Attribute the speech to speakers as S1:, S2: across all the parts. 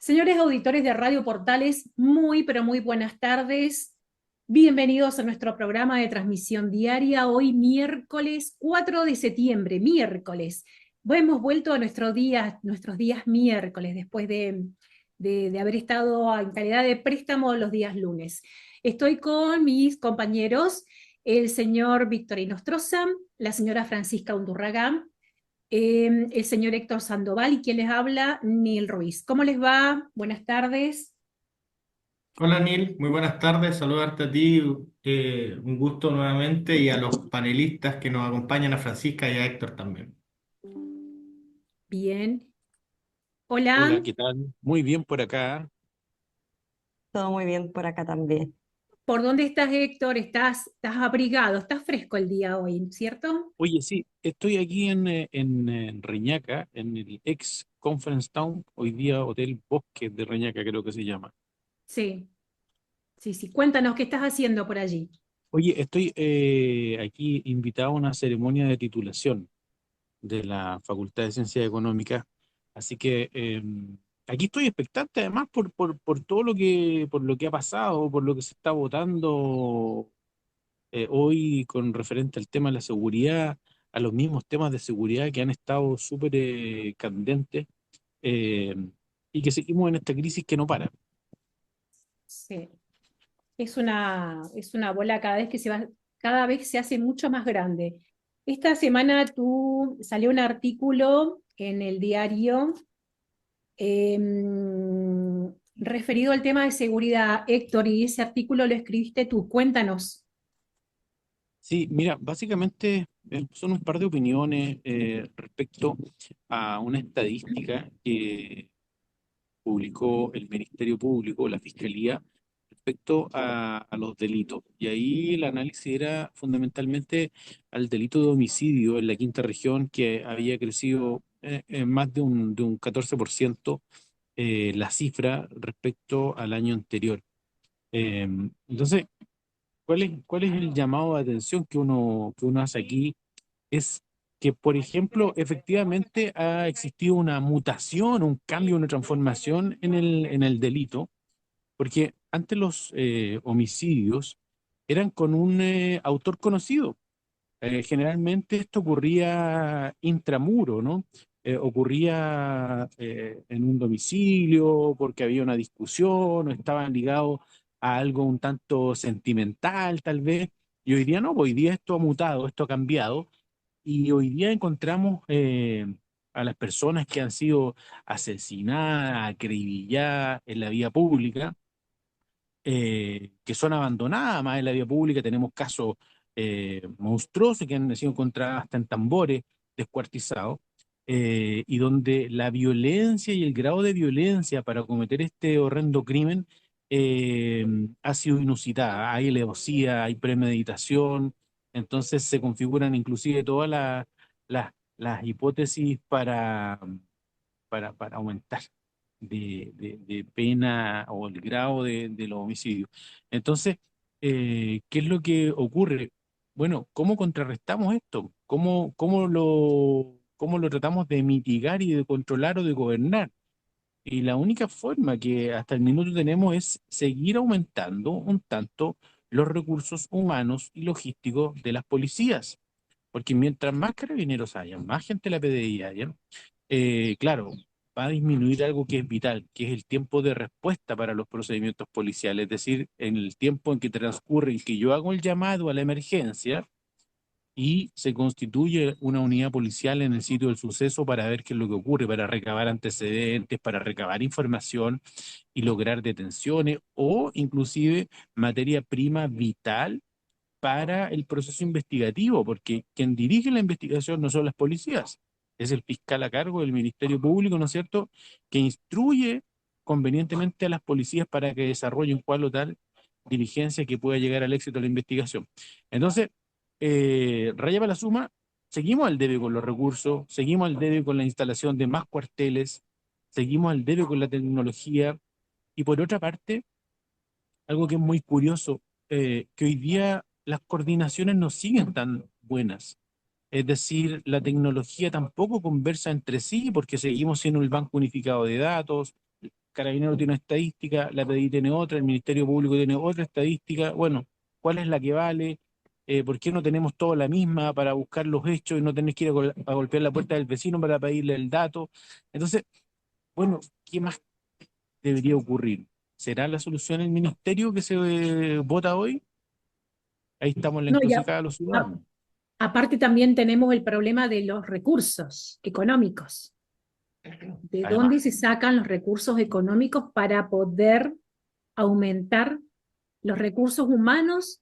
S1: Señores auditores de Radio Portales, muy pero muy buenas tardes. Bienvenidos a nuestro programa de transmisión diaria, hoy miércoles 4 de septiembre, miércoles. Hemos vuelto a nuestros días miércoles, después de haber estado en calidad de préstamo los días lunes. Estoy con mis compañeros, el señor Victorino Stroza, la señora Francisca Undurragán, el señor Héctor Sandoval y quien les habla, Neil Ruiz. ¿Cómo les va? Buenas tardes.
S2: Hola Neil, muy buenas tardes, saludarte a ti, un gusto nuevamente y a los panelistas que nos acompañan, a Francisca y a Héctor también.
S1: Bien. Hola,
S3: Hola, ¿qué tal? Muy bien por acá.
S4: Todo muy bien por acá también.
S1: ¿por dónde estás, Héctor? ¿Estás abrigado? ¿Estás fresco el día hoy, cierto?
S3: Oye, sí, estoy aquí en Reñaca, en el ex Conference Town, hoy día Hotel Bosque de Reñaca, creo que se llama.
S1: Sí, sí, sí. Cuéntanos qué estás haciendo por allí.
S3: Oye, estoy aquí invitado a una ceremonia de titulación de la Facultad de Ciencias Económicas, así que aquí estoy expectante además por todo por lo que ha pasado, por lo que se está votando hoy con referente al tema de la seguridad, a los mismos temas de seguridad que han estado súper candentes, eh, y que seguimos en esta crisis que no para.
S1: Sí. Es una bola cada vez se hace mucho más grande. Esta semana salió un artículo en el diario referido al tema de seguridad, Héctor, y ese artículo lo escribiste tú. Cuéntanos.
S3: Sí, mira, básicamente son un par de opiniones respecto a una estadística que publicó el Ministerio Público, la Fiscalía, respecto a los delitos. Y ahí el análisis era fundamentalmente al delito de homicidio en la quinta región, que había crecido en más de un 14% la cifra respecto al año anterior. Eh, entonces, cuál es el llamado de atención que uno hace aquí? Es que, por ejemplo, efectivamente ha existido una mutación, un cambio, una transformación en el delito, porque antes los homicidios eran con un autor conocido. Generalmente esto ocurría intramuro, ¿no? Ocurría en un domicilio porque había una discusión o estaban ligados a algo un tanto sentimental, tal vez. Y hoy día no, hoy día esto ha mutado, esto ha cambiado y hoy día encontramos a las personas que han sido asesinadas, acribilladas en la vía pública, que son abandonadas más en la vía pública. Tenemos casos monstruosos que han sido encontrados hasta en tambores descuartizados, y donde la violencia y el grado de violencia para cometer este horrendo crimen eh, ha sido inusitada. Hay alevosía, hay premeditación, entonces se configuran inclusive todas las hipótesis para aumentar de pena o el grado de los homicidios. Entonces, ¿qué es lo que ocurre? Bueno, ¿cómo contrarrestamos esto? Cómo lo tratamos de mitigar y de controlar o de gobernar? Y la única forma que hasta el minuto tenemos es seguir aumentando un tanto los recursos humanos y logísticos de las policías. Porque mientras más carabineros hayan, más gente de la PDI haya, claro, va a disminuir algo que es vital, que es el tiempo de respuesta para los procedimientos policiales, es decir, en el tiempo en que transcurre el que yo hago el llamado a la emergencia y se constituye una unidad policial en el sitio del suceso para ver qué es lo que ocurre, para recabar antecedentes, para recabar información y lograr detenciones o inclusive materia prima vital para el proceso investigativo, porque quien dirige la investigación no son las policías, es el fiscal a cargo del Ministerio Público, ¿no es cierto?, que instruye convenientemente a las policías para que desarrollen cual o tal diligencia que pueda llegar al éxito de la investigación. Entonces, raya para la suma, seguimos al debe con los recursos, seguimos al debe con la instalación de más cuarteles, seguimos al debe con la tecnología, y por otra parte, algo que es muy curioso, que hoy día las coordinaciones no siguen tan buenas. Es decir, la tecnología tampoco conversa entre sí porque seguimos siendo el banco unificado de datos, Carabineros tiene una estadística, la PDI tiene otra, el Ministerio Público tiene otra estadística. Bueno, ¿cuál es la que vale? ¿Por qué no tenemos toda la misma para buscar los hechos y no tenés que ir a golpear la puerta del vecino para pedirle el dato? Entonces, bueno, ¿qué más debería ocurrir? ¿Será la solución el ministerio que se vota hoy? Ahí estamos en la
S1: No, y
S3: encrucijada de los ciudadanos.
S1: aparte también tenemos el problema de los recursos económicos. ¿De
S3: Además,
S1: dónde se sacan los recursos económicos para poder aumentar los recursos humanos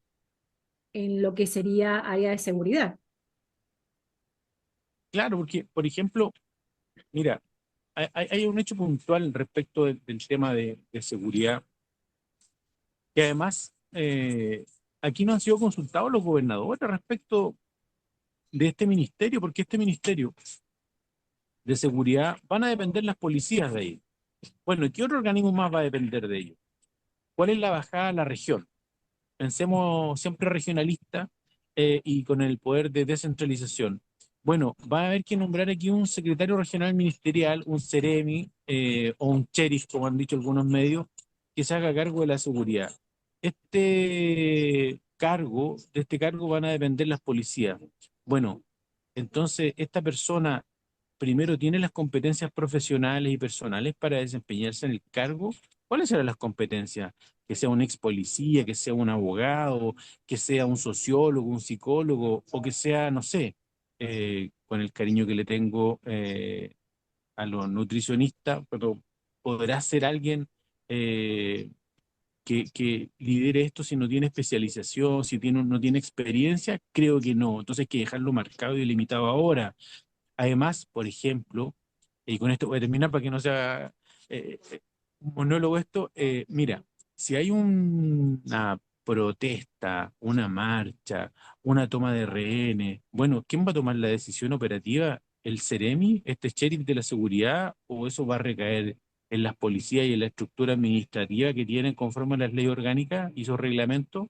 S1: en lo que sería área de seguridad?
S3: claro, porque, por ejemplo, mira, hay un hecho puntual respecto del tema de seguridad, que además aquí no han sido consultados los gobernadores respecto de este ministerio, porque este ministerio de seguridad van a depender las policías de ahí. Bueno, ¿y qué otro organismo más va a depender de ellos? ¿Cuál es la bajada a la región? Pensemos siempre regionalista y con el poder de descentralización. Bueno, va a haber que nombrar aquí un secretario regional ministerial, un seremi o un sheriff, como han dicho algunos medios, que se haga cargo de la seguridad. De este cargo van a depender las policías. Bueno, entonces esta persona primero tiene las competencias profesionales y personales para desempeñarse en el cargo. ¿Cuáles serán las competencias? Que sea un ex policía, que sea un abogado, que sea un sociólogo, un psicólogo, o que sea, no sé, con el cariño que le tengo a los nutricionistas, pero ¿podrá ser alguien que lidere esto si no tiene especialización, si no tiene experiencia? Creo que no. Entonces hay que dejarlo marcado y delimitado ahora. Además, por ejemplo, y con esto voy a terminar para que no sea un monólogo esto, mira, si hay una protesta, una marcha, una toma de rehenes, bueno, ¿quién va a tomar la decisión operativa? ¿El Seremi, este sheriff de la seguridad, o eso va a recaer en las policías y en la estructura administrativa que tienen conforme a las leyes orgánicas y sus reglamentos?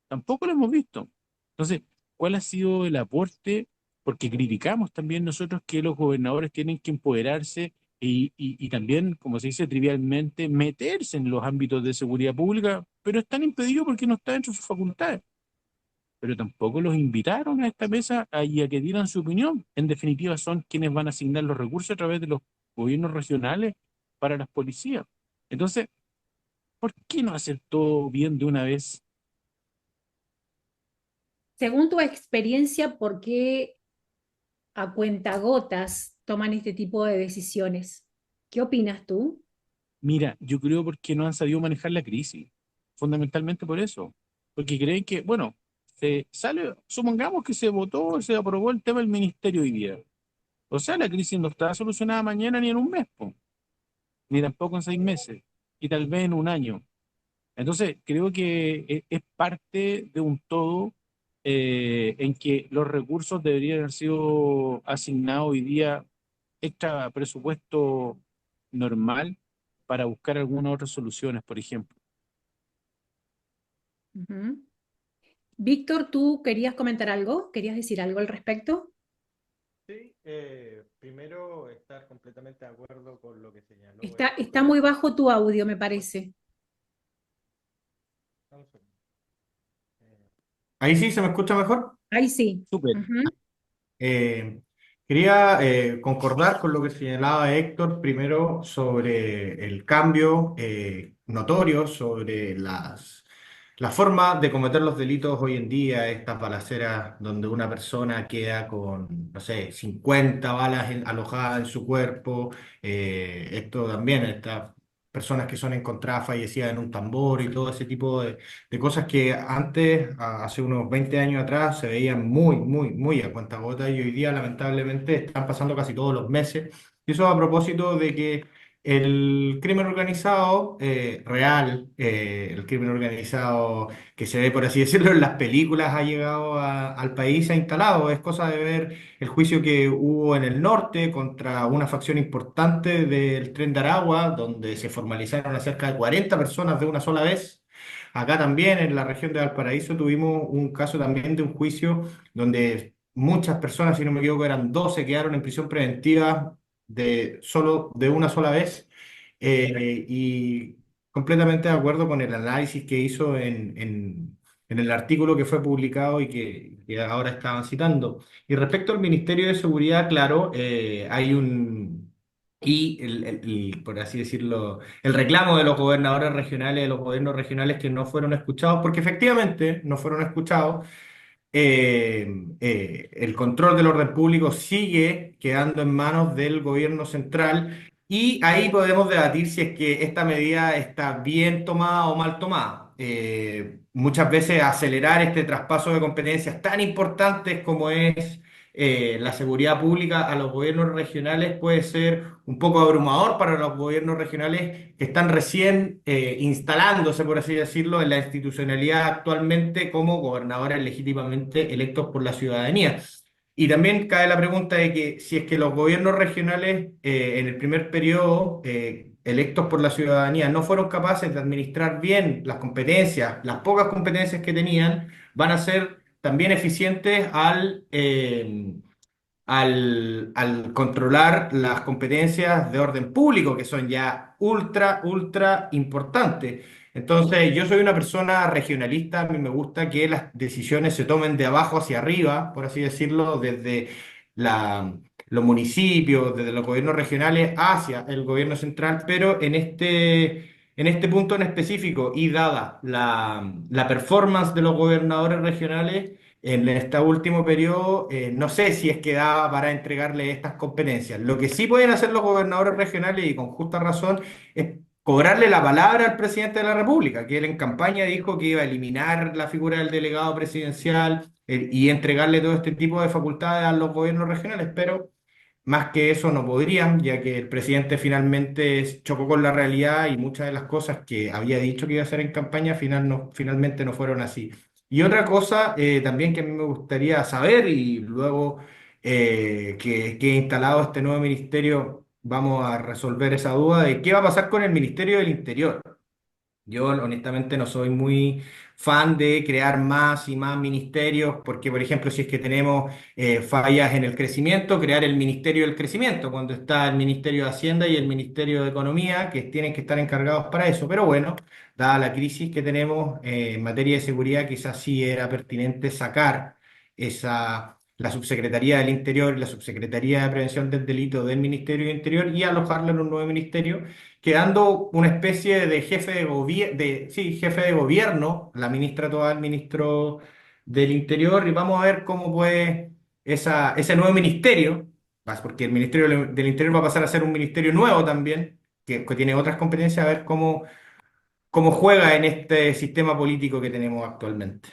S3: Tampoco lo hemos visto. Entonces, ¿cuál ha sido el aporte? Porque criticamos también nosotros que los gobernadores tienen que empoderarse y también, como se dice trivialmente, meterse en los ámbitos de seguridad pública, pero están impedidos porque no está dentro de sus facultades. Pero tampoco los invitaron a esta mesa y a que dieran su opinión. En definitiva, son quienes van a asignar los recursos a través de los gobiernos regionales para las policías. Entonces, ¿por qué no hacer todo bien de una vez?
S1: Según tu experiencia, ¿por qué a cuentagotas toman este tipo de decisiones? ¿Qué opinas tú?
S3: Mira, yo creo porque no han sabido manejar la crisis, fundamentalmente por eso, porque creen que, bueno, se sale, supongamos que se votó, se aprobó el tema del ministerio hoy día. O sea, la crisis no está solucionada mañana ni en un mes, po, ni tampoco en 6 meses, y tal vez en un año. Entonces, creo que es parte de un todo en que los recursos deberían haber sido asignados hoy día extra presupuesto normal para buscar algunas otras soluciones, por ejemplo.
S1: Ujú. Víctor, ¿tú querías comentar algo? ¿Querías decir algo al respecto?
S2: Sí, primero estar completamente de acuerdo con lo que señaló
S1: Está
S2: Héctor.
S1: muy bajo tu audio, me parece.
S2: Dame un segundo. Ahí sí se me escucha mejor.
S1: Ahí sí.
S3: Súper.
S1: Ujú.
S2: Eh, Quería concordar con lo que señalaba Héctor primero sobre el cambio notorio sobre la forma de cometer los delitos hoy en día, estas balaceras donde una persona queda con, no sé, 50 balas alojadas en su cuerpo, esto también, estas personas que son encontradas fallecidas en un tambor y todo ese tipo de cosas que antes, hace unos 20 años atrás, se veían muy, muy, muy a cuentagotas y hoy día lamentablemente están pasando casi todos los meses. Y eso a propósito de que el crimen organizado real, el crimen organizado que se ve, por así decirlo, en las películas, ha llegado al país, se ha instalado. Es cosa de ver el juicio que hubo en el norte contra una facción importante del Tren de Aragua, donde se formalizaron a cerca de 40 personas de una sola vez. Acá también, en la región de Valparaíso, tuvimos un caso también de un juicio donde muchas personas, si no me equivoco, eran 12, quedaron en prisión preventiva de una sola vez. y completamente de acuerdo con el análisis que hizo en el artículo que fue publicado y que ahora estaban citando. Y respecto al Ministerio de Seguridad, claro, hay un... Y por así decirlo, el reclamo de los gobernadores regionales, de los gobiernos regionales que no fueron escuchados, porque efectivamente no fueron escuchados, el control del orden público sigue quedando en manos del gobierno central y ahí podemos debatir si es que esta medida está bien tomada o mal tomada. Muchas veces acelerar este traspaso de competencias tan importantes como es la seguridad pública a los gobiernos regionales puede ser un poco abrumador para los gobiernos regionales que están recién instalándose, por así decirlo, en la institucionalidad actualmente como gobernadores legítimamente electos por la ciudadanía. Y también cae la pregunta de que si es que los gobiernos regionales en el primer periodo electos por la ciudadanía no fueron capaces de administrar bien las competencias, las pocas competencias que tenían, van a ser también eficientes al controlar las competencias de orden público, que son ya ultra importantes. Entonces, yo soy una persona regionalista, a mí me gusta que las decisiones se tomen de abajo hacia arriba, por así decirlo, desde la, los municipios, desde los gobiernos regionales hacia el gobierno central, pero en este punto en específico y dada la performance de los gobernadores regionales, en este último periodo, no sé si es que da para entregarle estas competencias. Lo que sí pueden hacer los gobernadores regionales, y con justa razón, es cobrarle la palabra al presidente de la República, que él en campaña dijo que iba a eliminar la figura del delegado presidencial y entregarle todo este tipo de facultades a los gobiernos regionales, pero más que eso no podrían, ya que el presidente finalmente chocó con la realidad y muchas de las cosas que había dicho que iba a hacer en campaña finalmente no fueron así. Y otra cosa también que a mí me gustaría saber, y luego que instalado este nuevo ministerio, vamos a resolver esa duda de qué va a pasar con el Ministerio del Interior. Yo honestamente no soy muy fan de crear más y más ministerios, porque por ejemplo, si es que tenemos fallas en el crecimiento, crear el Ministerio del Crecimiento, cuando está el Ministerio de Hacienda y el Ministerio de Economía, que tienen que estar encargados para eso. Pero bueno, dada la crisis que tenemos en materia de seguridad, quizás sí era pertinente sacar la Subsecretaría del Interior y la Subsecretaría de Prevención del Delito del Ministerio del Interior y alojarla en un nuevo ministerio quedando una especie de jefe de gobierno, la ministra Toa, el ministro del Interior, y vamos a ver cómo puede ese nuevo ministerio, porque el Ministerio del Interior va a pasar a ser un ministerio nuevo también, que tiene otras competencias, a ver cómo juega en este sistema político que tenemos actualmente.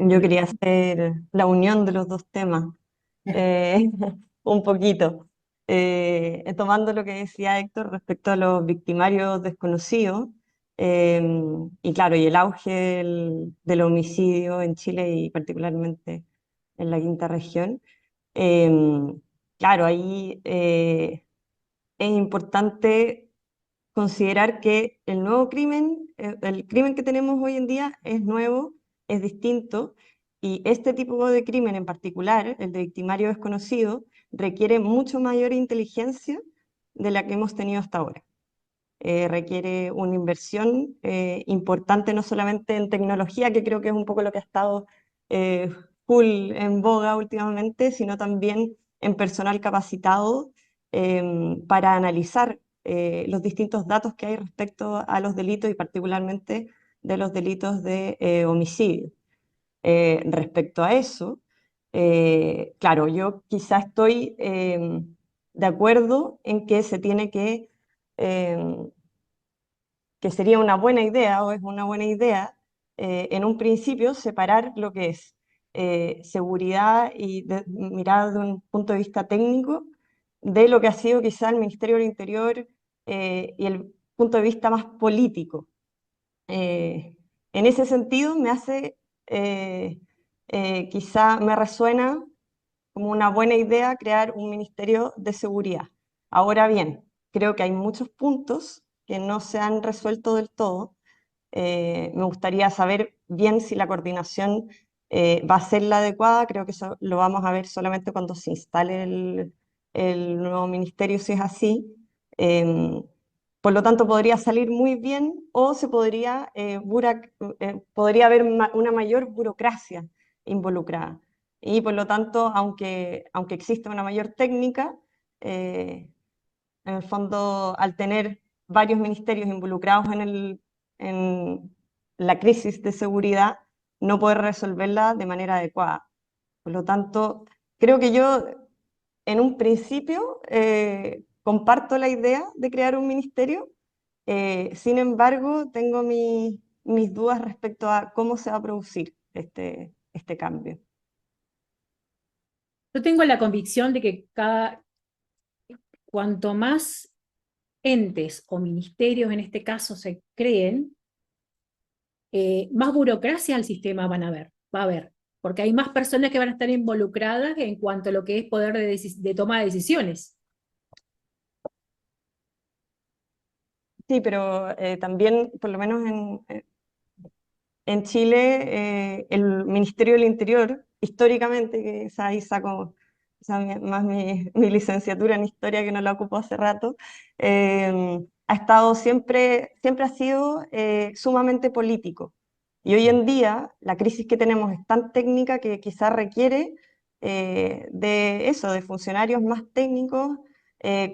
S4: Yo quería hacer la unión de los dos temas, eh, un poquito. Tomando lo que decía Héctor respecto a los victimarios desconocidos, eh, y claro, y el auge del homicidio en Chile y particularmente en la quinta región. eh, claro, ahí es importante considerar que el nuevo crimen, el crimen que tenemos hoy en día es nuevo, es distinto, y este tipo de crimen en particular, el de victimario desconocido, requiere mucho mayor inteligencia de la que hemos tenido hasta ahora. Requiere una inversión importante no solamente en tecnología, que creo que es un poco lo que ha estado eh, full en boga últimamente, sino también en personal capacitado para analizar los distintos datos que hay respecto a los delitos y particularmente de los delitos de homicidio. Respecto a eso, claro, yo quizá estoy de acuerdo en que se tiene em, que sería una buena idea o es una buena idea, en un principio separar lo que es seguridad y mirar de un punto de vista técnico de lo que ha sido quizá el Ministerio del Interior y el punto de vista más político. En ese sentido me hace, quizá me resuena como una buena idea crear un ministerio de seguridad. Ahora bien, creo que hay muchos puntos que no se han resuelto del todo. Me gustaría saber bien si la coordinación va a ser la adecuada. Creo que eso lo vamos a ver solamente cuando se instale el nuevo ministerio, si es así. Em, por lo tanto, podría salir muy bien o podría haber una mayor burocracia involucrada. Y por lo tanto, aunque exista una mayor técnica, eh, en el fondo, al tener varios ministerios involucrados en la crisis de seguridad, no poder resolverla de manera adecuada. Por lo tanto, creo que yo en un principio comparto la idea de crear un ministerio, sin embargo, tengo mis dudas respecto a cómo se va a producir este cambio.
S1: Yo tengo la convicción de que cuanto más entes o ministerios en este caso se creen, más burocracia al sistema va a haber, porque hay más personas que van a estar involucradas en cuanto a lo que es poder de toma de decisiones.
S4: Sí, pero también, por lo menos en Chile, el Ministerio del Interior, históricamente, que ahí saco más mi licenciatura en historia, que no la ocupo hace rato, ha estado siempre ha sido sumamente político. Y hoy en día la crisis que tenemos es tan técnica que quizás requiere de eso, de funcionarios más técnicos,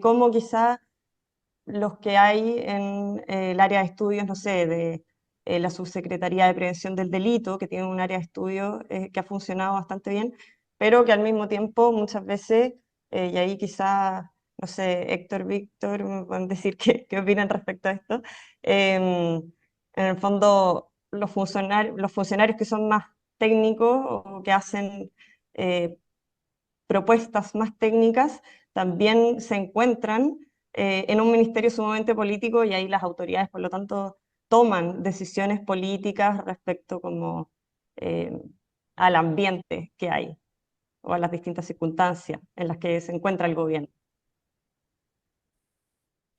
S4: como quizás los que hay en el área de estudios, no sé, de la Subsecretaría de Prevención del Delito, que tiene un área de estudio que ha funcionado bastante bien, pero que al mismo tiempo muchas veces, y ahí quizá, no sé, Héctor, Víctor, me pueden decir qué opinan respecto a esto, en el fondo los funcionarios que son más técnicos o que hacen eh, propuestas más técnicas también se encuentran en un ministerio sumamente político y ahí las autoridades, por lo tanto, toman decisiones políticas respecto como eh, al ambiente que hay o a las distintas circunstancias en las que se encuentra el gobierno.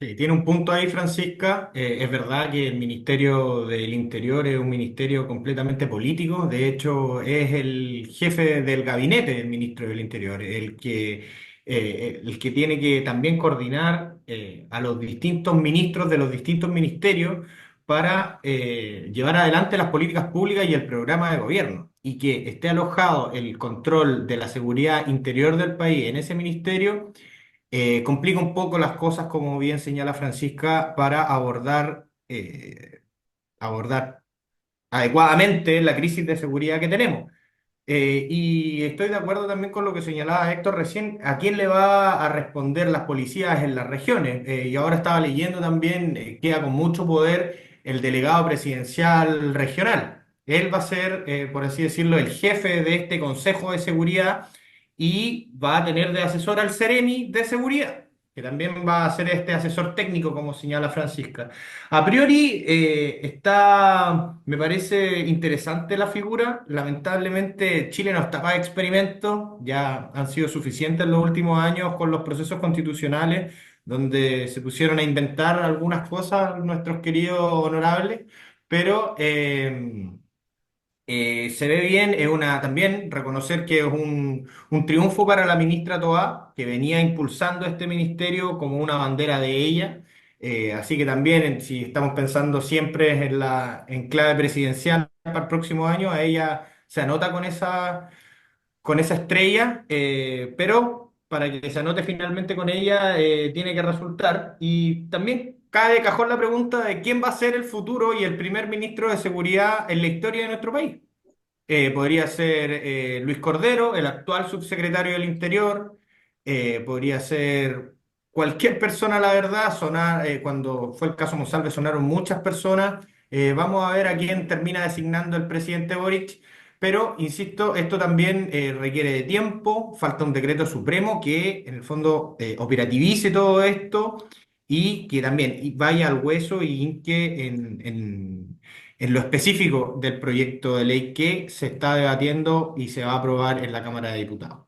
S2: Sí, tiene un punto ahí, Francisca. Es verdad que el Ministerio del Interior es un ministerio completamente político. De hecho, es el jefe del gabinete del ministro del Interior, el que tiene que también coordinar a los distintos ministros de los distintos ministerios para llevar adelante las políticas públicas y el programa de gobierno. Y que esté alojado el control de la seguridad interior del país en ese ministerio complica un poco las cosas, como bien señala Francisca, para abordar adecuadamente la crisis de seguridad que tenemos. Y estoy de acuerdo también con lo que señalaba Héctor recién, ¿a quién le va a responder las policías en las regiones? Y ahora estaba leyendo también, queda con mucho poder el delegado presidencial regional. Él va a ser, por así decirlo, el jefe de este Consejo de Seguridad y va a tener de asesor al Ceremi de Seguridad, que también va a ser este asesor técnico, como señala Francisca. A priori me parece interesante la figura. Lamentablemente Chile no está para experimentos, ya han sido suficientes en los últimos años con los procesos constitucionales, donde se pusieron a inventar algunas cosas nuestros queridos honorables, pero se ve bien, también reconocer que es un triunfo para la ministra Toá, que venía impulsando este ministerio como una bandera de ella. Así que también, si estamos pensando siempre en clave presidencial para el próximo año, a ella se anota con esa estrella, pero para que se anote finalmente con ella, tiene que resultar. Y también cae de cajón la pregunta de quién va a ser el futuro y el primer ministro de seguridad en la historia de nuestro país. Podría ser Luis Cordero, el actual subsecretario del Interior. Podría ser cualquier persona, la verdad. Cuando fue el caso Monsalve sonaron muchas personas. Vamos a ver a quién termina designando el presidente Boric. Pero, insisto, esto también requiere de tiempo. Falta un decreto supremo que, en el fondo, operativice todo esto y que también vaya al hueso y hinque en lo específico del proyecto de ley que se está debatiendo y se va a aprobar en la Cámara de Diputados.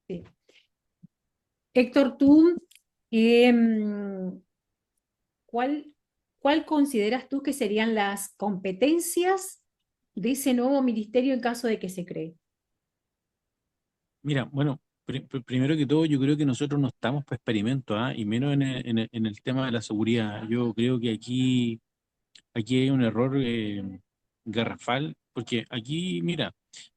S1: Sí. Héctor, tú, em, ¿cuál, cuál consideras tú que serían las competencias de ese nuevo ministerio en caso de que se cree?
S3: Mira, bueno, Primero que todo, yo creo que nosotros no estamos para experimentos, ¿ah? Y menos en el tema de la seguridad. Yo creo que aquí hay un error garrafal, porque aquí, mira,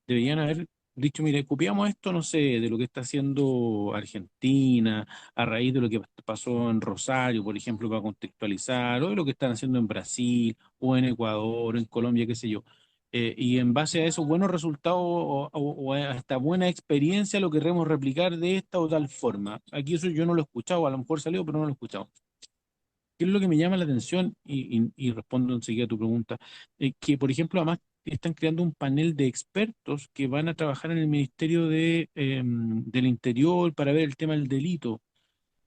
S3: deberían haber dicho, mire, copiamos esto, no sé, de lo que está haciendo Argentina, a raíz de lo que pasó en Rosario, por ejemplo, para contextualizar, o de lo que están haciendo en Brasil, o en Ecuador, o en Colombia, qué sé yo. Y en base a esos buenos resultados o a esta buena experiencia, lo queremos replicar de esta o tal forma. Aquí eso yo no lo he escuchado, a lo mejor salió, pero no lo he escuchado. ¿Qué es lo que me llama la atención? Y respondo enseguida a tu pregunta. Que, por ejemplo, además están creando un panel de expertos que van a trabajar en el Ministerio del Interior para ver el tema del delito.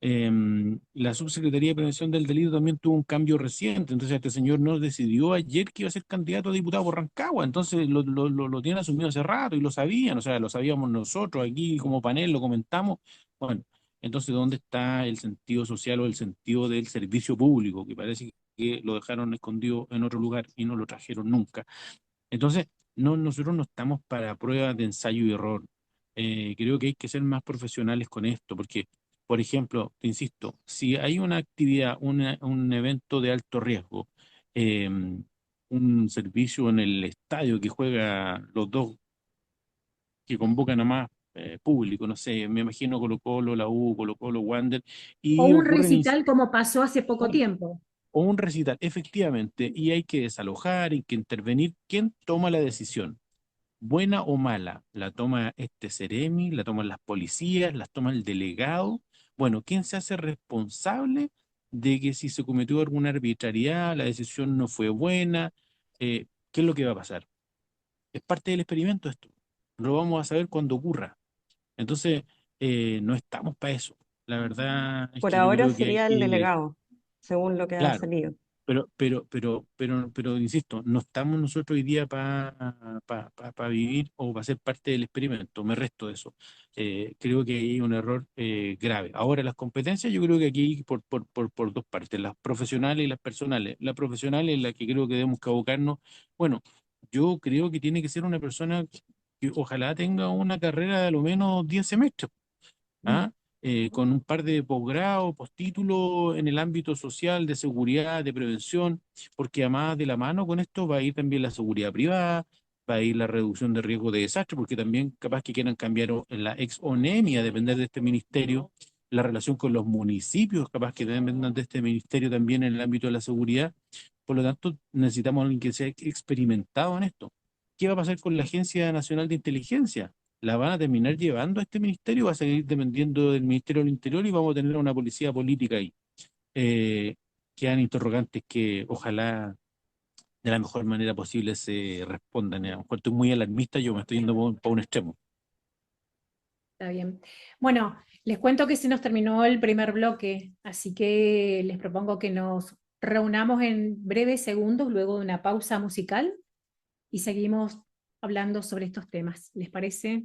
S3: La Subsecretaría de Prevención del Delito también tuvo un cambio reciente, entonces este señor no decidió ayer que iba a ser candidato a diputado por Rancagua, entonces lo tienen asumido hace rato y lo sabían, o sea, lo sabíamos nosotros aquí como panel, lo comentamos. Bueno, entonces, ¿dónde está el sentido social o el sentido del servicio público? Que parece que lo dejaron escondido en otro lugar y no lo trajeron nunca. Entonces, no, nosotros no estamos para pruebas de ensayo y error. Creo que hay que ser más profesionales con esto, porque, por ejemplo, te insisto, si hay una actividad, un evento de alto riesgo, eh, un servicio en el estadio que juega los dos, que convocan a más público, no sé, me imagino Colo-Colo, la U, Colo-Colo, Wander,
S1: O
S3: y
S1: un
S3: ocurren
S1: recital como pasó hace poco tiempo.
S3: o un recital, efectivamente, y hay que desalojar, hay que intervenir. ¿Quién toma la decisión? ¿Buena o mala? ¿La toma este Ceremi? ¿La toman las policías? ¿La toma el delegado? Bueno, ¿quién se hace responsable de que si se cometió alguna arbitrariedad, la decisión no fue buena? ¿Qué es lo que va a pasar? Es parte del experimento esto. Lo vamos a saber cuando ocurra. Entonces, no estamos para eso. La verdad es
S4: Por
S3: que yo
S4: ahora
S3: creo que hay
S4: sería el
S3: que,
S4: delegado, según lo que ha
S3: claro,
S4: salido.
S3: pero, insisto, no estamos nosotros hoy día para vivir o para ser parte del experimento, me resto de eso. Creo que hay un error grave. Ahora, las competencias, yo creo que aquí hay por dos partes, las profesionales y las personales. La profesional es la que creo que debemos que abocarnos. Bueno, yo creo que tiene que ser una persona que ojalá tenga una carrera de a lo menos 10 semestres. ¿Ah? Con un par de posgrados, postítulos en el ámbito social, de seguridad, de prevención, porque además de la mano con esto va a ir también la seguridad privada, va a ir la reducción de riesgo de desastre, porque también capaz que quieran cambiar en la ex ONEMI a depender de este ministerio, la relación con los municipios, capaz que dependan de este ministerio también en el ámbito de la seguridad. Por lo tanto, necesitamos a alguien que sea experimentado en esto. ¿Qué va a pasar con la Agencia Nacional de Inteligencia? ¿La van a terminar llevando a este ministerio? ¿Va a seguir dependiendo del Ministerio del Interior y vamos a tener una policía política ahí? Eh, Quedan interrogantes que ojalá de la mejor manera posible se respondan. A lo mejor estoy muy alarmista, yo me estoy yendo para un extremo.
S1: Está bien. Bueno, les cuento que se nos terminó el primer bloque, así que les propongo que nos reunamos en breves segundos luego de una pausa musical y seguimos hablando sobre estos temas. ¿Les parece?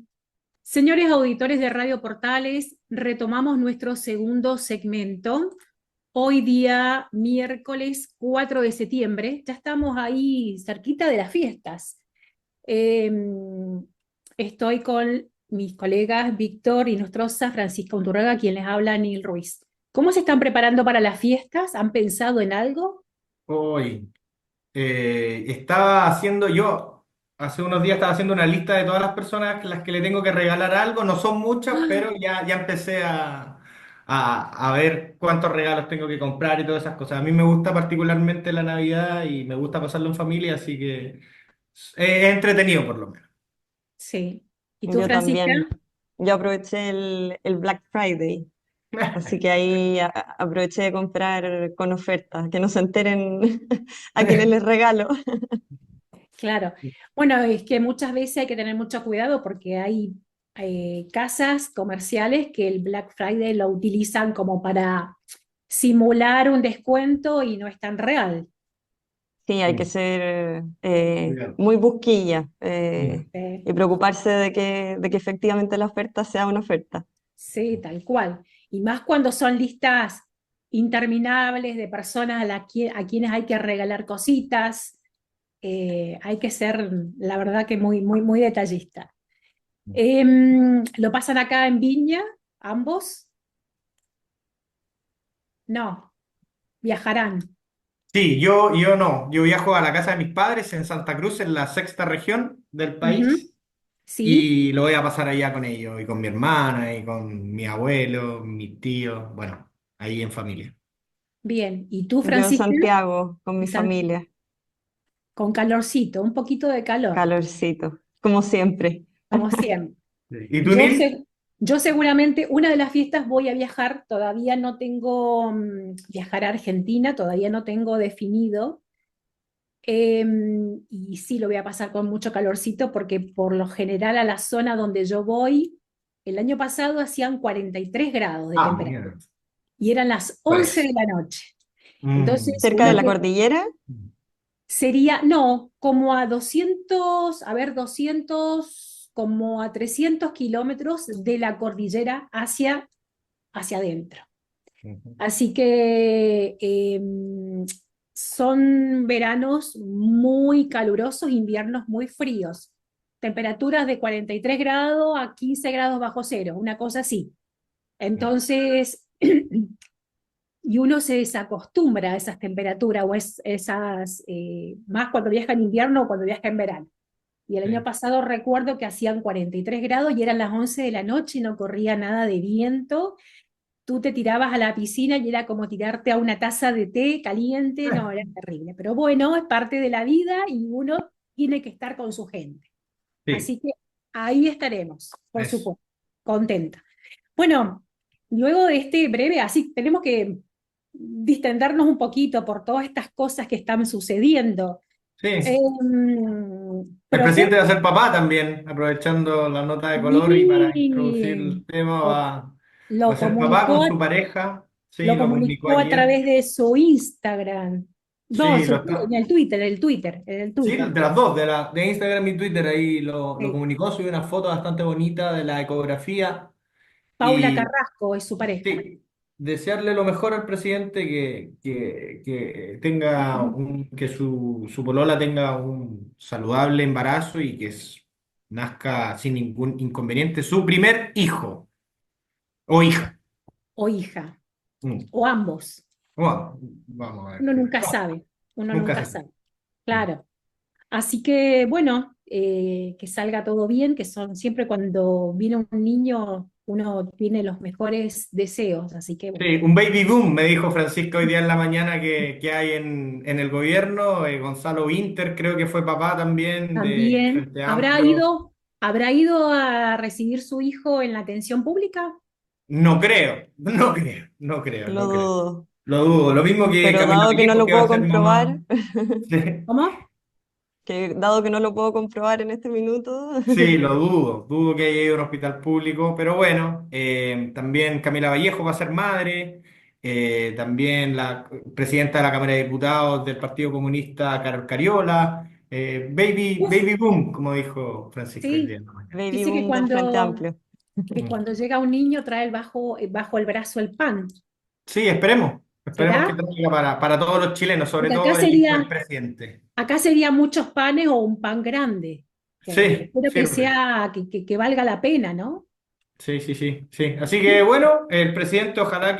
S1: Señores auditores de Radio Portales, retomamos nuestro segundo segmento. Hoy día, miércoles 4 de septiembre, ya estamos ahí cerquita de las fiestas. Eh, Estoy con mis colegas Víctor y Nostroza, Francisca Unturraga, quien les habla, Neil Ruiz. ¿Cómo se están preparando para las fiestas? ¿Han pensado en algo?
S2: Hoy estaba haciendo yo, hace unos días estaba haciendo una lista de todas las personas a las que le tengo que regalar algo. No son muchas, pero ya empecé a ver cuántos regalos tengo que comprar y todas esas cosas. A mí me gusta particularmente la Navidad y me gusta pasarlo en familia, así que es entretenido por lo menos.
S1: Sí. ¿Y tú,
S4: Yo
S1: Francisca?
S4: también. Yo aproveché el Black Friday, así que ahí aproveché de comprar con ofertas, que no se enteren a quienes les regalo.
S1: Claro. Bueno, es que muchas veces hay que tener mucho cuidado porque hay casas comerciales que el Black Friday lo utilizan como para simular un descuento y no es tan real.
S4: Sí, hay que
S2: Sí,
S4: ser
S2: cuidado.
S4: muy busquilla
S2: Mm.
S4: y preocuparse de que efectivamente la oferta sea una oferta.
S1: Sí, tal cual. Y más cuando son listas interminables de personas a quienes hay que regalar cositas, hay que ser, la verdad, que muy, muy, muy detallista. ¿Lo pasan acá en Viña, ambos? No, viajarán.
S2: Sí, yo no. Yo viajo a la casa de mis padres en Santa Cruz, en la sexta región del
S1: Ujú.
S2: país,
S1: ¿Sí?
S2: y lo voy a pasar allá con ellos, y con mi hermana, y con mi abuelo, mis tíos, bueno, ahí en familia.
S1: Bien. ¿Y tú,
S4: Yo en
S1: Francisca?
S4: Santiago con
S1: En
S4: mi
S1: San-
S4: familia,
S1: Con calorcito, un poquito de calor,
S4: calorcito, como siempre.
S1: como siempre.
S2: Sí. ¿Y tú,
S1: Yo,
S2: Nil?
S1: se- yo seguramente una de las fiestas voy a viajar, todavía no tengo viajar a Argentina, todavía no tengo definido. Y sí, lo voy a pasar con mucho calorcito porque por lo general a la zona donde yo voy, el año pasado hacían 43 grados de
S2: Ah,
S1: temperatura
S2: mira.
S1: y eran las 11
S2: Pues.
S1: de la noche.
S2: Mm.
S1: Entonces,
S4: Cerca de
S1: uno
S4: la
S1: que
S4: cordillera,
S1: sería, no, como a 200, a ver, 200, como a 300 kilómetros de la cordillera hacia adentro.
S2: Ujú.
S1: Así que son veranos muy calurosos, inviernos muy fríos. Temperaturas de 43 grados a 15 grados bajo cero, una cosa así. Entonces, y uno se desacostumbra a esas temperaturas o más cuando viaja en invierno o cuando viaja en verano. Y el año
S2: Sí.
S1: pasado recuerdo que hacían 43 grados y eran las 11 de la noche y no corría nada de viento. Tú te tirabas a la piscina y era como tirarte a una taza de té caliente, no, era terrible. Pero bueno, es parte de la vida y uno tiene que estar con su gente.
S2: Sí,
S1: Así que ahí estaremos, por
S2: eso.
S1: supuesto, contenta. Bueno, luego de este breve, así tenemos que distendernos un poquito por todas estas cosas que están sucediendo.
S2: Sí. El presidente
S1: Propongo,
S2: va a ser papá también, aprovechando la nota de color y para introducir
S1: sí,
S2: el tema, va a
S1: lo
S2: ser papá con
S1: comunicó,
S2: su pareja. Sí,
S1: lo
S2: lo comunicó
S1: comunicó a
S2: ayer.
S1: través de su Instagram. No,
S2: Sí, lo está.
S1: en el
S2: Sí,
S1: Twitter.
S2: de las dos, de Instagram y Twitter, ahí lo
S1: Sí.
S2: comunicó, subió una foto bastante bonita de la ecografía.
S1: Paula
S2: Y
S1: Carrasco es su pareja.
S2: sí, desearle lo mejor al presidente, que tenga que su polola tenga un saludable embarazo y que nazca sin ningún inconveniente su primer hijo o hija.
S1: O hija,
S2: Mm.
S1: o ambos.
S2: Bueno, vamos a ver.
S1: Uno nunca sabe, uno
S2: Nunca
S1: nunca
S2: se sabe.
S1: sabe.
S2: Mm.
S1: Claro. Así que bueno, que salga todo bien, que son siempre cuando viene un niño, uno tiene los mejores deseos. Así que bueno.
S2: Sí, un baby boom, me dijo Francisco hoy día en la mañana que hay en el gobierno. Gonzalo Winter creo que fue papá también de
S1: También,
S2: Frente Amplio.
S1: ¿habrá ido a recibir su hijo en la atención pública?
S2: No creo, no creo, no creo,
S4: lo
S2: no creo.
S4: dudo.
S2: Lo dudo. Lo mismo que
S4: Pero
S2: Camila
S4: dado que no
S2: Vallejo,
S4: lo
S2: que va a
S4: puedo
S2: ser
S4: comprobar,
S2: mamá. Sí,
S1: ¿Cómo?
S4: que dado que no lo puedo comprobar en este minuto,
S2: sí, lo dudo. Dudo que haya ido a un hospital público, pero bueno, también Camila Vallejo va a ser madre. También la presidenta de la Cámara de Diputados del Partido Comunista, Carol Cariola.
S1: Uf,
S2: Baby boom, como dijo Francisco hoy día
S1: sí.
S2: en la mañana.
S4: baby
S1: Dice
S4: boom del Frente Amplio.
S1: que
S2: Mm.
S1: cuando llega un niño trae bajo el brazo el pan.
S2: Sí, esperemos. Esperemos que
S1: ¿Será?
S2: traiga para todos los chilenos, sobre
S1: Porque
S2: todo el hijo del presidente.
S1: acá sería muchos panes o un pan grande.
S2: Sí,
S1: Espero que
S2: sirve.
S1: sea, que valga la pena, ¿no?
S2: Sí, sí, sí, sí. Así que bueno, el presidente ojalá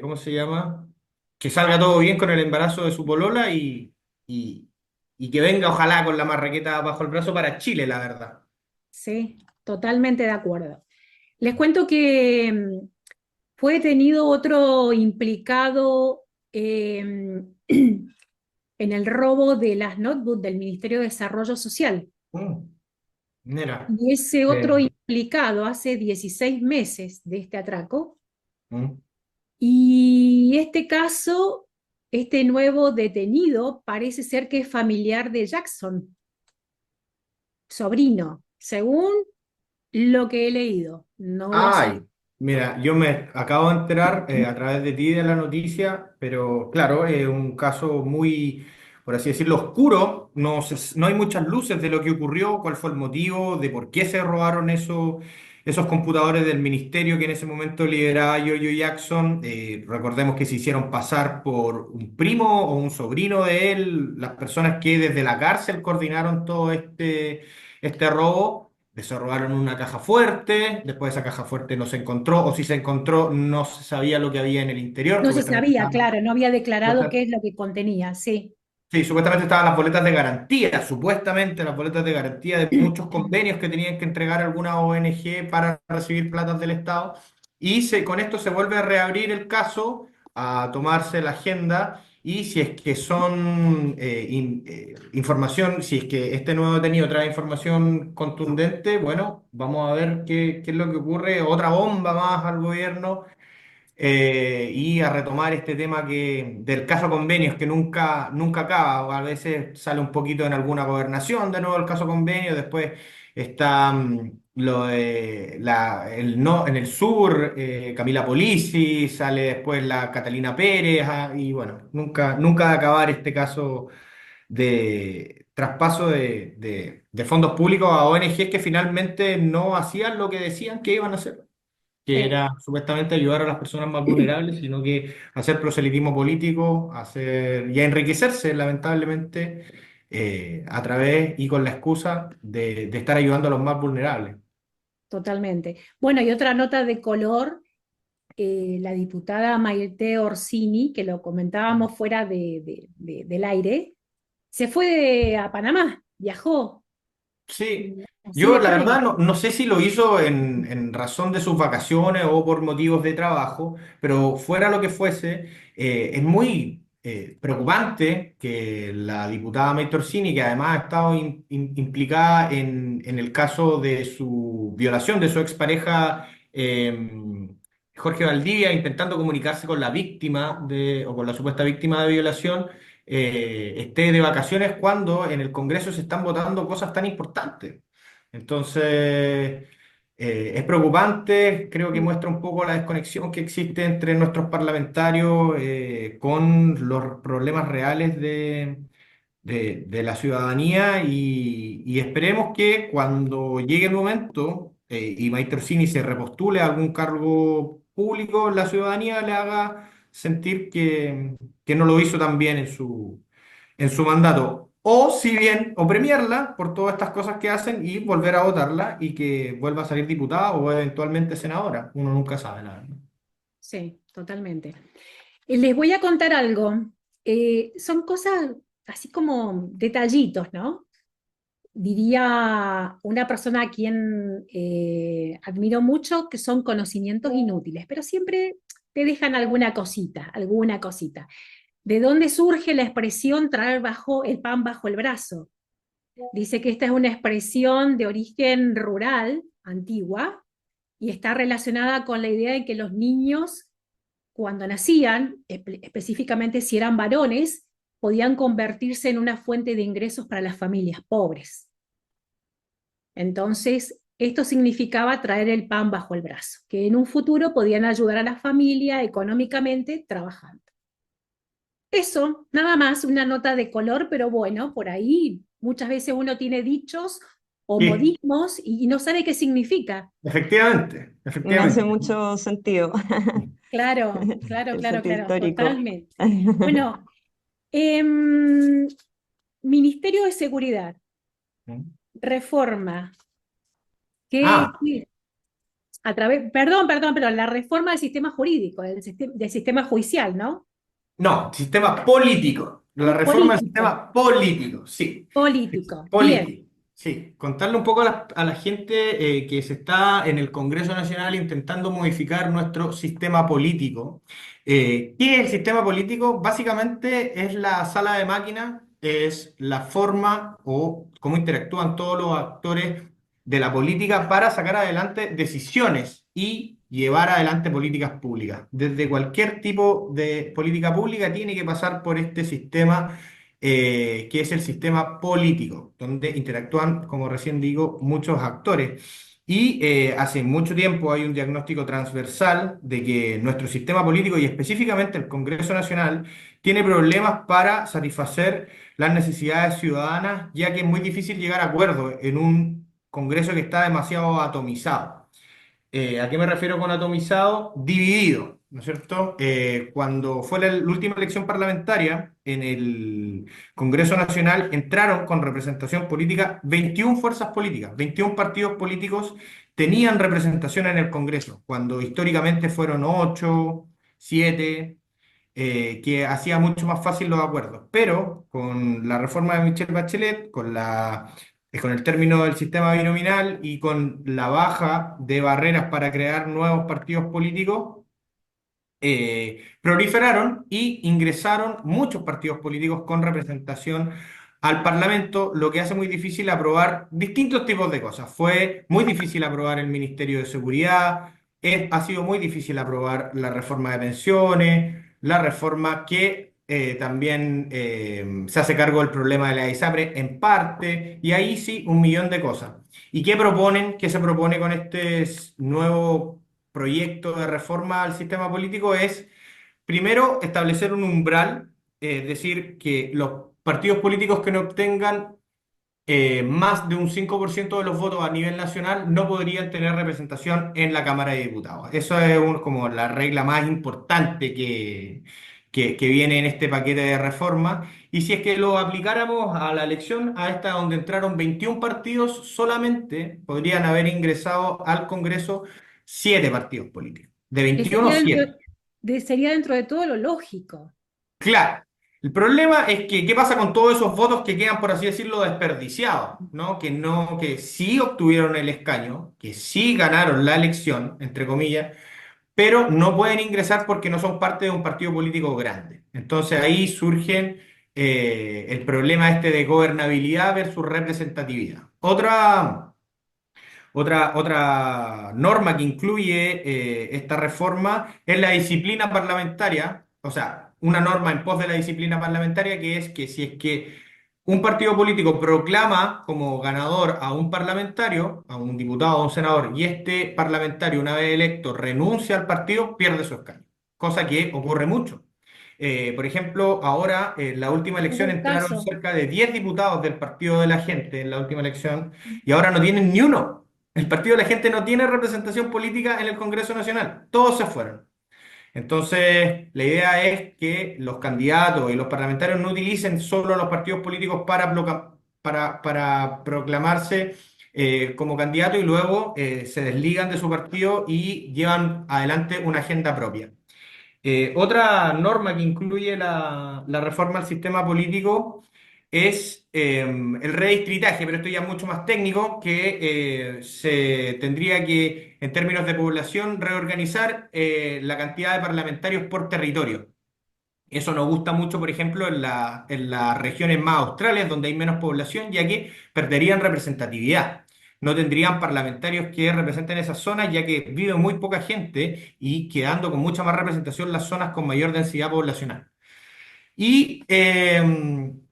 S2: ¿cómo se llama? Que salga todo bien con el embarazo de su polola y, y que venga ojalá con la marraqueta bajo el brazo para Chile, la verdad.
S1: Sí, totalmente de acuerdo. Les cuento que fue detenido otro implicado en el robo de las notebooks del Ministerio de Desarrollo Social.
S2: Mm, mira.
S1: Y ese otro
S2: eh,
S1: implicado hace 16 meses de este atraco.
S2: mm,
S1: Y este caso, este nuevo detenido, parece ser que es familiar de Jackson, sobrino, según lo que he leído. No lo sé.
S2: Ay, mira, yo me acabo de enterar a través de ti de la noticia, pero claro, es un caso muy, por así decirlo, oscuro. No hay muchas luces de lo que ocurrió, cuál fue el motivo, de por qué se robaron esos computadores del ministerio que en ese momento lideraba Giorgio Jackson. Recordemos que se hicieron pasar por un primo o un sobrino de él, las personas que desde la cárcel coordinaron todo este robo. desarrollaron una caja fuerte, después esa caja fuerte no se encontró, o si se encontró, no se sabía lo que había en el interior,
S1: No se
S2: supuestamente
S1: sabía,
S2: estaban,
S1: claro, no había declarado qué es lo que contenía, sí.
S2: sí, supuestamente estaban las boletas de garantía, supuestamente las boletas de garantía de muchos convenios que tenían que entregar alguna ONG para recibir platas del Estado. Con esto se vuelve a reabrir el caso, a tomarse la agenda y si es que son información, si es que este nuevo detenido trae información contundente, bueno, vamos a ver qué es lo que ocurre, otra bomba más al gobierno y a retomar este tema del caso convenios que nunca acaba, o a veces sale un poquito en alguna gobernación de nuevo el caso convenio, después está lo de no, en el sur, Camila Polisi, sale después la Catalina Pérez, y bueno, nunca va a acabar este caso de traspaso de fondos públicos a ONGs que finalmente no hacían lo que decían que iban a hacer, que
S1: Sí.
S2: era supuestamente ayudar a las personas más vulnerables, sino que hacer proselitismo político, y a enriquecerse, lamentablemente, a través y con la excusa de estar ayudando a los más vulnerables.
S1: Totalmente. Bueno, y otra nota de color, la diputada Maite Orsini, que lo comentábamos fuera del aire, se fue a Panamá, viajó,
S2: Sí,
S1: así
S2: yo
S1: de
S2: la verdad
S1: frente.
S2: no sé si lo hizo en razón de sus vacaciones o por motivos de trabajo, pero fuera lo que fuese, es muy preocupante que la diputada May Torsini, que además ha estado implicada en el caso de su violación de su expareja Jorge Valdivia, intentando comunicarse con la víctima o con la supuesta víctima de violación, esté de vacaciones cuando en el Congreso se están votando cosas tan importantes. Entonces, es preocupante, creo que muestra un poco la desconexión que existe entre nuestros parlamentarios con los problemas reales de la ciudadanía y esperemos que cuando llegue el momento y Maite Orsini se repostule a algún cargo público, la ciudadanía le haga sentir que no lo hizo tan bien en su mandato. O si bien, o premiarla por todas estas cosas que hacen y volver a votarla y que vuelva a salir diputada o eventualmente senadora. Uno nunca sabe, la verdad.
S1: Sí, totalmente. Les voy a contar algo. Son cosas así como detallitos, ¿no? Diría una persona a quien admiro mucho, que son conocimientos inútiles, pero siempre te dejan alguna cosita, alguna cosita. ¿De dónde surge la expresión traer el pan bajo el brazo? Dice que esta es una expresión de origen rural, antigua, y está relacionada con la idea de que los niños, cuando nacían, específicamente si eran varones, podían convertirse en una fuente de ingresos para las familias pobres. Entonces, esto significaba traer el pan bajo el brazo, que en un futuro podían ayudar a la familia económicamente trabajando. Eso, nada más, una nota de color, pero bueno, por ahí muchas veces uno tiene dichos o
S2: Sí,
S1: modismos y no sabe qué significa.
S2: efectivamente,
S4: Me hace
S2: efectivamente.
S4: mucho sentido
S1: Claro, claro,
S4: el
S1: claro,
S4: sentido
S1: claro,
S4: histórico.
S1: totalmente. Bueno, em, Ministerio de Seguridad, reforma,
S2: Ah,
S1: perdón, pero la reforma del sistema jurídico, del sistema judicial, ¿no?
S2: no, sistema político. La reforma del
S1: Político,
S2: sistema político, sí.
S1: político, bien,
S2: Político. Sí, contarle un poco a la gente que se está en el Congreso Nacional intentando modificar nuestro sistema político. ¿Qué es el sistema político? Básicamente es la sala de máquinas, es la forma o cómo interactúan todos los actores de la política para sacar adelante decisiones y llevar adelante políticas públicas. Desde cualquier tipo de política pública tiene que pasar por este sistema que es el sistema político, donde interactúan, como recién digo, muchos actores. Y hace mucho tiempo hay un diagnóstico transversal de que nuestro sistema político y específicamente el Congreso Nacional tiene problemas para satisfacer las necesidades ciudadanas, ya que es muy difícil llegar a acuerdos en un Congreso que está demasiado atomizado. ¿A qué me refiero con atomizado? Dividido. ¿no es cierto? Cuando fue la última elección parlamentaria en el Congreso Nacional, entraron con representación política 21 fuerzas políticas, 21 partidos políticos tenían representación en el Congreso, cuando históricamente fueron 8, 7, que hacía mucho más fácil los acuerdos. Pero con la reforma de Michelle Bachelet, con el término del sistema binominal y con la baja de barreras para crear nuevos partidos políticos, proliferaron y ingresaron muchos partidos políticos con representación al Parlamento, lo que hace muy difícil aprobar distintos tipos de cosas. Fue muy difícil aprobar el Ministerio de Seguridad, ha sido muy difícil aprobar la reforma de pensiones, la reforma que también se hace cargo del problema de la ISAPRE en parte, y ahí sí, un millón de cosas. ¿Y qué proponen? ¿Qué se propone con este nuevo proyecto de reforma al sistema político? Es, primero, establecer un umbral, es decir, que los partidos políticos que no obtengan más de un 5% de los votos a nivel nacional no podrían tener representación en la Cámara de Diputados. Eso es como la regla más importante que viene en este paquete de reforma. Y si es que lo aplicáramos a la elección, a esta donde entraron 21 partidos, solamente podrían haber ingresado al Congreso 7 partidos políticos. De
S1: Que
S2: 21,
S1: sería
S2: 7.
S1: sería dentro de todo lo lógico.
S2: Claro. El problema es que, ¿qué pasa con todos esos votos que quedan, por así decirlo, desperdiciados? ¿No? Que sí obtuvieron el escaño, que sí ganaron la elección, entre comillas, pero no pueden ingresar porque no son parte de un partido político grande. Entonces ahí surge el problema este de gobernabilidad versus representatividad. Otra norma que incluye esta reforma es la disciplina parlamentaria, o sea, una norma en pos de la disciplina parlamentaria, que es que si es que un partido político proclama como ganador a un parlamentario, a un diputado o a un senador, y este parlamentario, una vez electo, renuncia al partido, pierde su escaño, cosa que ocurre mucho. Por ejemplo, ahora en la última
S1: Es
S2: elección
S1: el
S2: entraron
S1: caso.
S2: cerca de 10 diputados del Partido de la Gente en la última elección y ahora no tienen ni uno. El Partido de la Gente no tiene representación política en el Congreso Nacional. Todos se fueron. Entonces, la idea es que los candidatos y los parlamentarios no utilicen solo los partidos políticos para proclamarse como candidato y luego se desligan de su partido y llevan adelante una agenda propia. Otra norma que incluye la reforma al sistema político es el redistritaje, pero esto ya es mucho más técnico, que se tendría que, en términos de población, reorganizar la cantidad de parlamentarios por territorio. Eso nos gusta mucho, por ejemplo, en las regiones más australes, donde hay menos población, ya que perderían representatividad. No tendrían parlamentarios que representen esas zonas, ya que vive muy poca gente y quedando con mucha más representación las zonas con mayor densidad poblacional. Y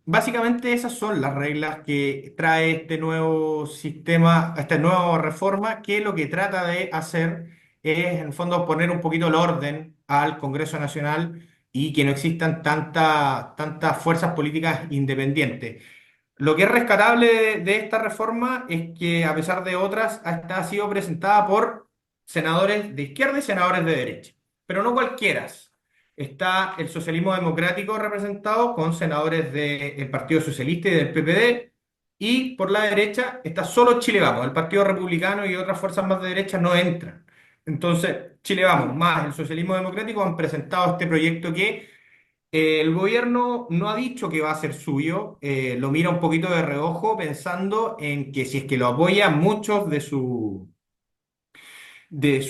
S2: básicamente esas son las reglas que trae este nuevo sistema, esta nueva reforma, que lo que trata de hacer es, en el fondo, poner un poquito el orden al Congreso Nacional y que no existan tantas fuerzas políticas independientes. Lo que es rescatable de esta reforma es que, a pesar de otras, esta ha sido presentada por senadores de izquierda y senadores de derecha, pero no cualquiera. Está el socialismo democrático representado con senadores del Partido Socialista y del PPD, y por la derecha está solo Chile Vamos, el Partido Republicano y otras fuerzas más de derecha no entran. Entonces, Chile Vamos más el socialismo democrático han presentado este proyecto que el gobierno no ha dicho que va a ser suyo, lo mira un poquito de reojo pensando en que si es que lo apoyan muchos de sus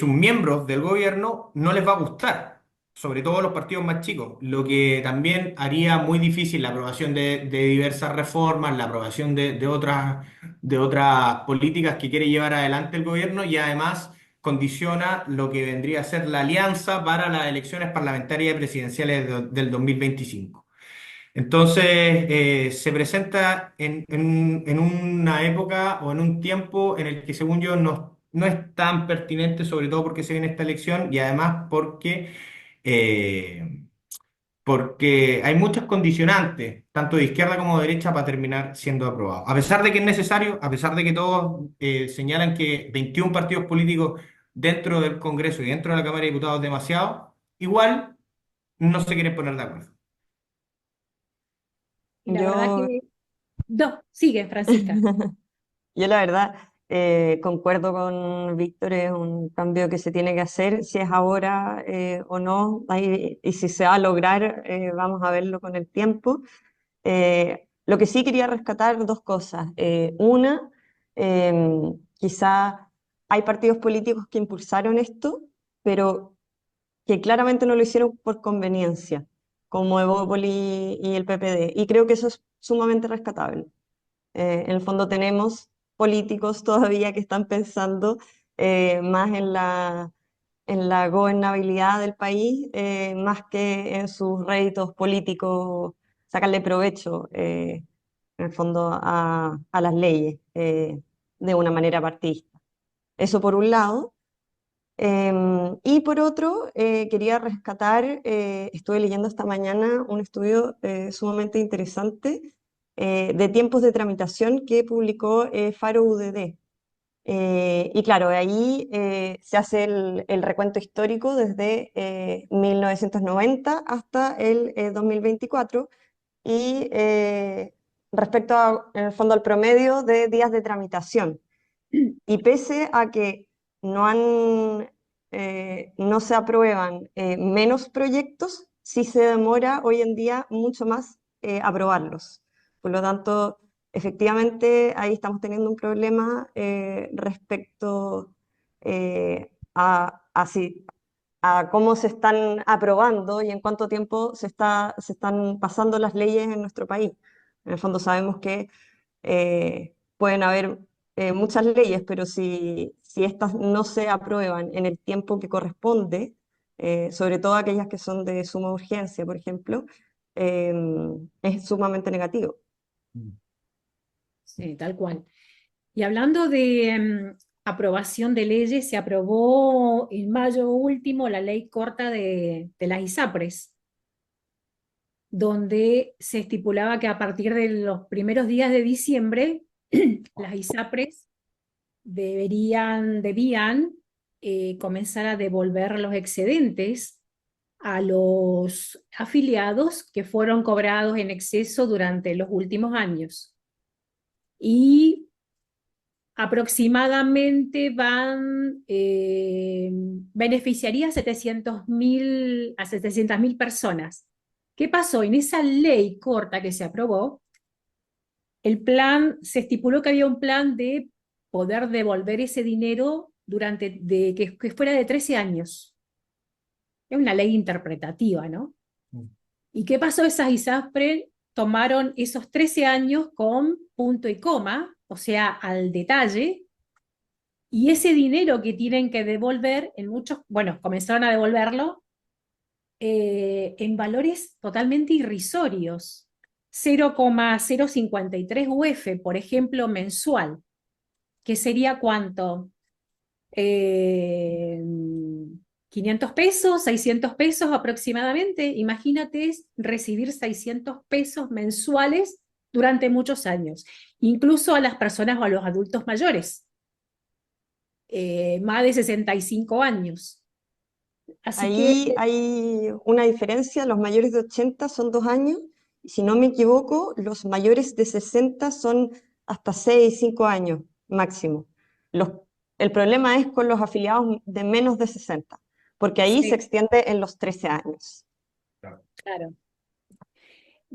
S2: miembros del gobierno, no les va a gustar, sobre todo los partidos más chicos, lo que también haría muy difícil la aprobación de diversas reformas, la aprobación de otras políticas que quiere llevar adelante el gobierno y además condiciona lo que vendría a ser la alianza para las elecciones parlamentarias y presidenciales del 2025. Entonces, se presenta en una época o en un tiempo en el que, según yo, no es tan pertinente, sobre todo porque se viene esta elección y además eh, porque hay muchos condicionantes, tanto de izquierda como de derecha, para terminar siendo aprobado. A pesar de que es necesario, a pesar de que todos señalan que 21 partidos políticos dentro del Congreso y dentro de la Cámara de Diputados es demasiado, igual no se quieren poner de acuerdo.
S1: Y la verdad
S4: Yo
S1: que... No, sigue, Francisca.
S4: Yo la verdad concuerdo con Víctor, es un cambio que se tiene que hacer, si es ahora o no, y si se va a lograr, vamos a verlo con el tiempo. Lo que sí quería rescatar dos cosas. Una, quizá hay partidos políticos que impulsaron esto, pero que claramente no lo hicieron por conveniencia, como Evópoli y el PPD, y creo que eso es sumamente rescatable. En el fondo tenemos políticos todavía que están pensando más en la gobernabilidad del país, más que en sus réditos políticos, sacarle provecho, en el fondo, a las leyes de una manera partidista. Eso por un lado. Y por otro, quería rescatar, estuve leyendo esta mañana un estudio sumamente interesante de tiempos de tramitación que publicó Faro UDD. Y claro, ahí se hace el recuento histórico desde 1990 hasta el 2024 y respecto en el fondo al promedio de días de tramitación. Y pese a que no se aprueban menos proyectos, sí se demora hoy en día mucho más aprobarlos. Por lo tanto, efectivamente, ahí estamos teniendo un problema respecto a cómo se están aprobando y en cuánto tiempo se están pasando las leyes en nuestro país. En el fondo sabemos que pueden haber muchas leyes, pero si estas no se aprueban en el tiempo que corresponde, sobre todo aquellas que son de suma urgencia, por ejemplo, eh, es sumamente negativo.
S1: Sí, tal cual. Y hablando de aprobación de leyes, se aprobó en mayo último la ley corta de las ISAPRES, donde se estipulaba que a partir de los primeros días de diciembre, las ISAPRES debían comenzar a devolver los excedentes a los afiliados que fueron cobrados en exceso durante los últimos años. Y aproximadamente beneficiaría a 700.000 personas. ¿Qué pasó? En esa ley corta que se aprobó, se estipuló que había un plan de poder devolver ese dinero que fuera de 13 años. Es una ley interpretativa, ¿no?
S2: Mm.
S1: ¿Y qué pasó? Esas ISAPRE tomaron esos 13 años con punto y coma, o sea, al detalle, y ese dinero que tienen que devolver, bueno, comenzaron a devolverlo en valores totalmente irrisorios. 0,053 UF, por ejemplo, mensual, que sería cuánto? Eh, 500 pesos, 600 pesos aproximadamente. Imagínate recibir 600 pesos mensuales durante muchos años, incluso a las personas o a los adultos mayores, más de 65 años. Así que
S4: Ahí hay una diferencia, los mayores de 80 son 2 años, y si no me equivoco, los mayores de 60 son hasta 6, 5 años máximo. Los, el problema es con los afiliados de menos de 60, porque ahí se
S1: sí,
S4: extiende en los 13 años.
S1: claro.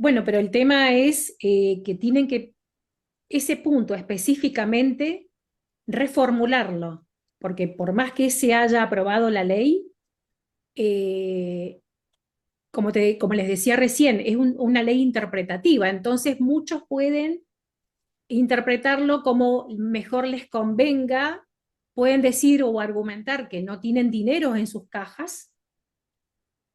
S1: Bueno, pero el tema es que tienen que, ese punto específicamente, reformularlo, porque por más que se haya aprobado la ley, eh, como les decía recién, es una ley interpretativa, entonces muchos pueden interpretarlo como mejor les convenga, pueden decir o argumentar que no tienen dinero en sus cajas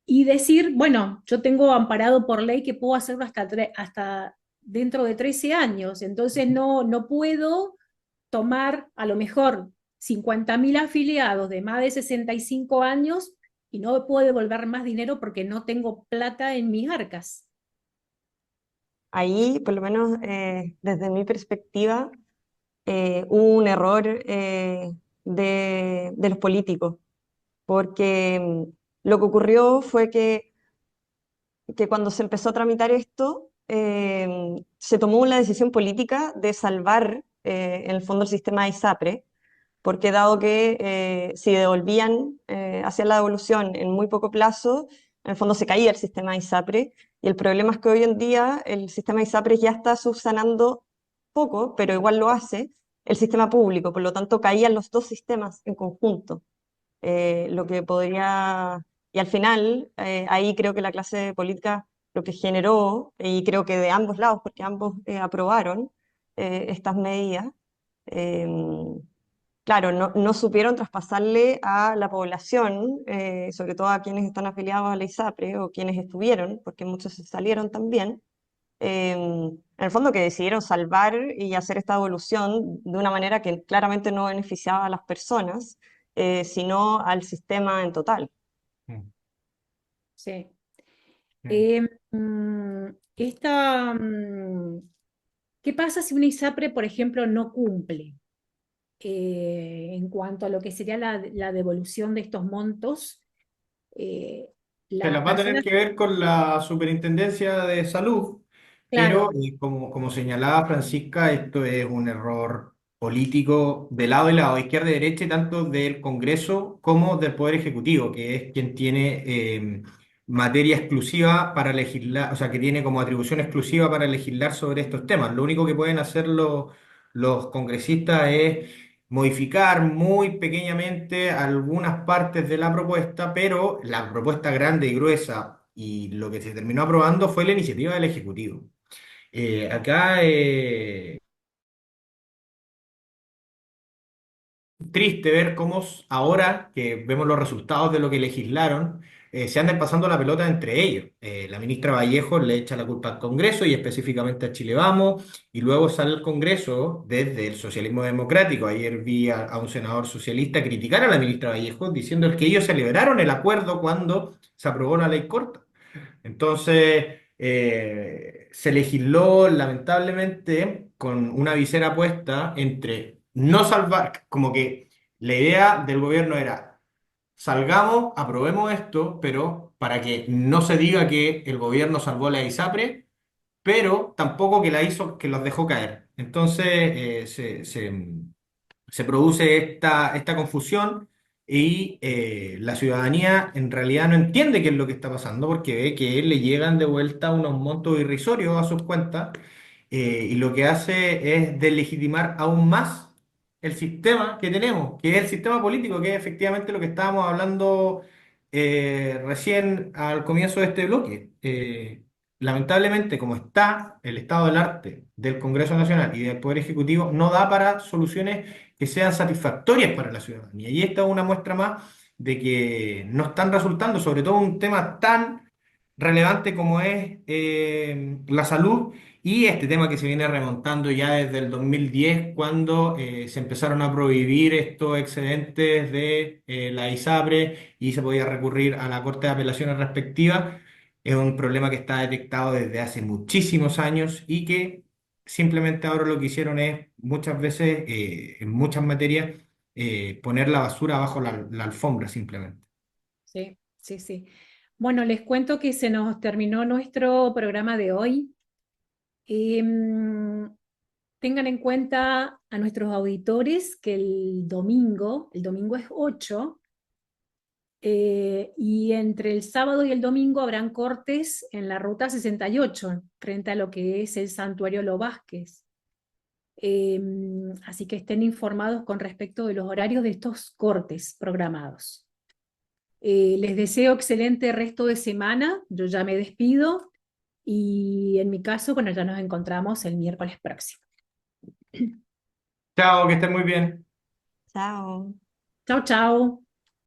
S1: y decir, bueno, yo tengo amparado por ley que puedo hacerlo hasta dentro de 13 años, entonces no puedo tomar a lo mejor 50.000 afiliados de más de 65 años y no puedo devolver más dinero porque no tengo plata en mis arcas.
S4: Ahí, por lo menos desde mi perspectiva, hubo un error de los políticos, porque Lo que ocurrió fue que cuando se empezó a tramitar esto, se tomó la decisión política de salvar en el fondo el sistema de ISAPRE, porque dado que si devolvían, hacían la devolución en muy poco plazo, en el fondo se caía el sistema de ISAPRE, y el problema es que hoy en día el sistema de ISAPRE ya está subsanando poco, pero igual lo hace, el sistema público, por lo tanto caían los dos sistemas en conjunto, lo que podría, y al final ahí creo que la clase política lo que generó, y creo que de ambos lados, porque ambos aprobaron estas medidas, em, claro, no supieron traspasarle a la población, sobre todo a quienes están afiliados a la ISAPRE o quienes estuvieron, porque muchos se salieron también, en el fondo que decidieron salvar y hacer esta evolución de una manera que claramente no beneficiaba a las personas, sino al sistema en total.
S2: Mm,
S1: Sí.
S2: mm.
S1: Esta, ¿qué pasa si una ISAPRE, por ejemplo, no cumple en cuanto a lo que sería la devolución de estos montos? Eh,
S2: Se
S1: las
S2: las va a tener
S1: personas,
S2: que ver con la Superintendencia de Salud, pero
S1: claro,
S2: como señalaba Francisca, esto es un error político de lado y lado, izquierda y derecha, y tanto del Congreso como del Poder Ejecutivo, que es quien tiene materia exclusiva para legislar, o sea, que tiene como atribución exclusiva para legislar sobre estos temas. Lo único que pueden hacer los congresistas es modificar muy pequeñamente algunas partes de la propuesta, pero la propuesta grande y gruesa y lo que se terminó aprobando fue la iniciativa del Ejecutivo. Acá triste ver cómo ahora que vemos los resultados de lo que legislaron, se andan pasando la pelota entre ellos. La ministra Vallejo le echa la culpa al Congreso y específicamente a Chile Vamos, y luego sale el Congreso desde el socialismo democrático. Ayer vi a un senador socialista criticar a la ministra Vallejo diciendo que ellos celebraron el acuerdo cuando se aprobó la ley corta. Entonces, se legisló lamentablemente con una visera puesta entre no salvar, como que la idea del gobierno era, salgamos, aprobemos esto, pero para que no se diga que el gobierno salvó la ISAPRE, pero tampoco que la hizo, que los dejó caer. Entonces, se produce esta confusión y la ciudadanía en realidad no entiende qué es lo que está pasando porque ve que le llegan de vuelta unos montos irrisorios a sus cuentas, y lo que hace es deslegitimar aún más el sistema que tenemos, que es el sistema político, que es efectivamente lo que estábamos hablando recién al comienzo de este bloque. Lamentablemente, como está el estado del arte del Congreso Nacional y del Poder Ejecutivo, no da para soluciones que sean satisfactorias para la ciudadanía. Y esta es una muestra más de que no están resultando, sobre todo un tema tan relevante como es la salud, y este tema que se viene remontando ya desde el 2010, cuando se empezaron a prohibir estos excedentes de la ISAPRE y se podía recurrir a la Corte de Apelaciones respectiva. Es un problema que está detectado desde hace muchísimos años y que simplemente ahora lo que hicieron es muchas veces, en muchas materias, poner la basura bajo la alfombra simplemente.
S1: sí, sí, sí. Bueno, les cuento que se nos terminó nuestro programa de hoy. Em, Tengan en cuenta a nuestros auditores que el domingo es 8, y entre el sábado y el domingo habrán cortes en la ruta 68, frente a lo que es el Santuario Lo Vázquez. Así que estén informados con respecto de los horarios de estos cortes programados. Les deseo excelente resto de semana, yo ya me despido, y en mi caso, bueno, ya nos encontramos el miércoles próximo.
S2: Chao, que estén muy bien.
S4: Chao.
S1: Chao, chao.